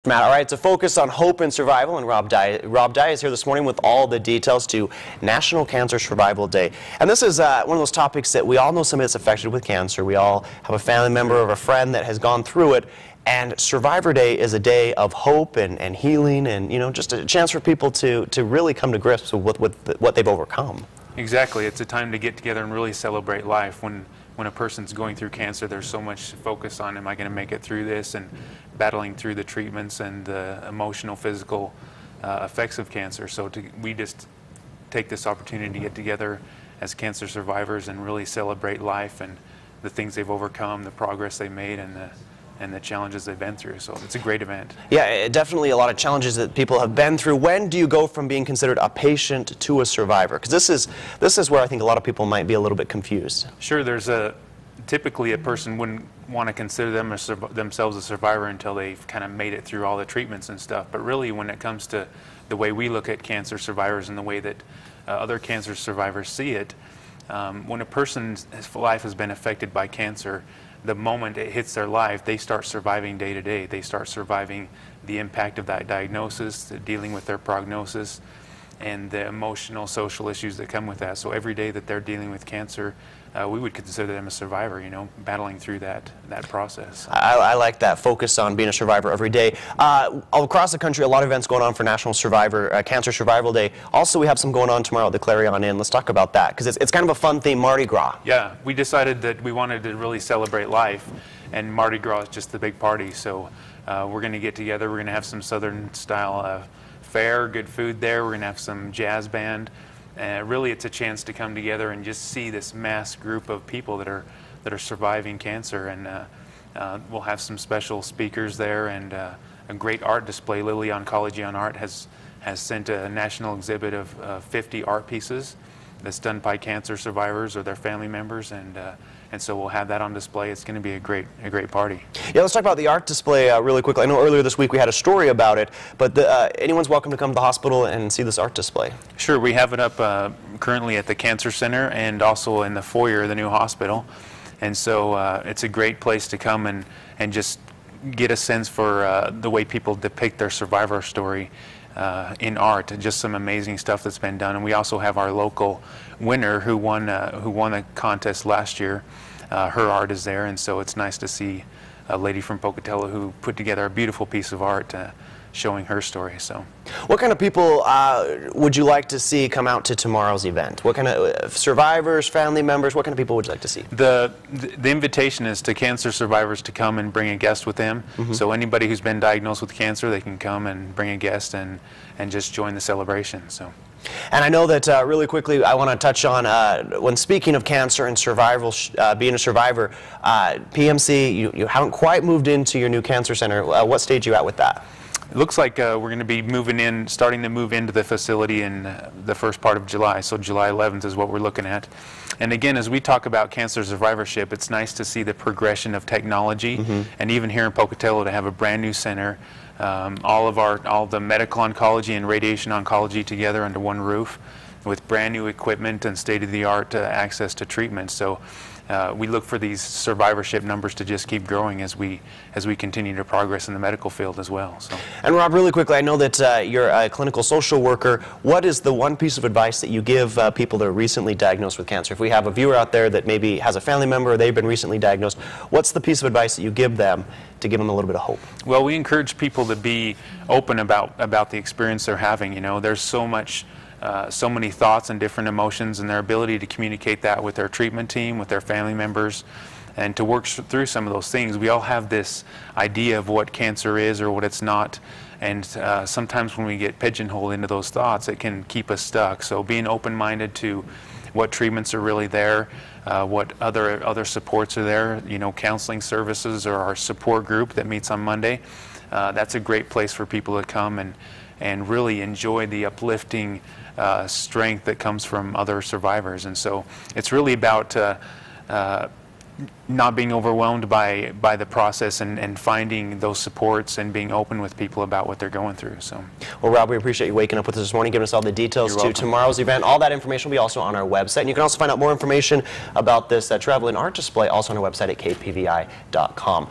Matt, all right, it's a focus on hope and survival, and Rob Dye is here this morning with all the details to National Cancer Survival Day. And this is one of those topics that we all know somebody that's affected with cancer. We all have a family member or a friend that has gone through it, and Survivor Day is a day of hope and healing and, you know, just a chance for people to really come to grips with what they've overcome. Exactly. It's a time to get together and really celebrate life. When a person's going through cancer, there's so much focus on, am I going to make it through this, and battling through the treatments and the emotional, physical effects of cancer. So we just take this opportunity to get together as cancer survivors and really celebrate life and the things they've overcome, the progress they made, and the challenges they've been through. So it's a great event. Yeah, definitely a lot of challenges that people have been through. When do you go from being considered a patient to a survivor? Because this is where I think a lot of people might be a little bit confused. Sure, typically a person wouldn't want to consider themselves a survivor until they've kind of made it through all the treatments and stuff. But really, when it comes to the way we look at cancer survivors and the way that other cancer survivors see it, when a person's life has been affected by cancer, the moment it hits their life, they start surviving day to day. They start surviving the impact of that diagnosis, dealing with their prognosis, and the emotional, social issues that come with that. So every day that they're dealing with cancer, we would consider them a survivor, you know, battling through that process. I like that focus on being a survivor every day. All across the country, a lot of events going on for National Cancer Survival Day. Also, we have some going on tomorrow at the Clarion Inn. Let's talk about that, because it's kind of a fun theme, Mardi Gras. Yeah, we decided that we wanted to really celebrate life, and Mardi Gras is just the big party. So we're going to get together. We're going to have some Southern-style fare, good food there. We're going to have some jazz band. Really, it's a chance to come together and just see this mass group of people that are surviving cancer. And we'll have some special speakers there and a great art display. Lily Oncology on Art has sent a national exhibit of 50 art pieces that's done by cancer survivors or their family members, and so we'll have that on display. It's going to be a great party. Yeah, let's talk about the art display really quickly. I know earlier this week we had a story about it, but anyone's welcome to come to the hospital and see this art display. Sure, we have it up currently at the Cancer Center and also in the foyer of the new hospital, and so it's a great place to come and just get a sense for the way people depict their survivor story in art. Just some amazing stuff that's been done. And we also have our local winner who won the contest last year. Her art is there, and so it's nice to see a lady from Pocatello who put together a beautiful piece of art showing her story. So, what kind of people would you like to see come out to tomorrow's event? What kind of survivors, family members, what kind of people would you like to see? The invitation is to cancer survivors to come and bring a guest with them. Mm-hmm. So anybody who's been diagnosed with cancer, they can come and bring a guest and just join the celebration. So. And I know that really quickly I want to touch on when speaking of cancer and survival, being a survivor, PMC, you haven't quite moved into your new cancer center. What stage are you at with that? It looks like we're going to be starting to move into the facility in the first part of July. So July 11th is what we're looking at. And again, as we talk about cancer survivorship, it's nice to see the progression of technology. Mm-hmm. And even here in Pocatello to have a brand new center, all the medical oncology and radiation oncology together under one roof, with brand new equipment and state-of-the-art access to treatment. So we look for these survivorship numbers to just keep growing as we continue to progress in the medical field as well. So. And Rob, really quickly, I know that you're a clinical social worker. What is the one piece of advice that you give people that are recently diagnosed with cancer? If we have a viewer out there that maybe has a family member or they've been recently diagnosed, what's the piece of advice that you give them to give them a little bit of hope? Well, we encourage people to be open about the experience they're having. You know, there's so many thoughts and different emotions, and their ability to communicate that with their treatment team, with their family members, and to work through some of those things. We all have this idea of what cancer is or what it's not, and sometimes when we get pigeonholed into those thoughts, it can keep us stuck. So being open-minded to what treatments are really there, what other supports are there, you know, counseling services or our support group that meets on Monday, that's a great place for people to come and really enjoy the uplifting strength that comes from other survivors. And so it's really about not being overwhelmed by the process and finding those supports and being open with people about what they're going through. So, well, Rob, we appreciate you waking up with us this morning, giving us all the details to tomorrow's event. All that information will be also on our website. And you can also find out more information about this travel and art display also on our website at kpvi.com.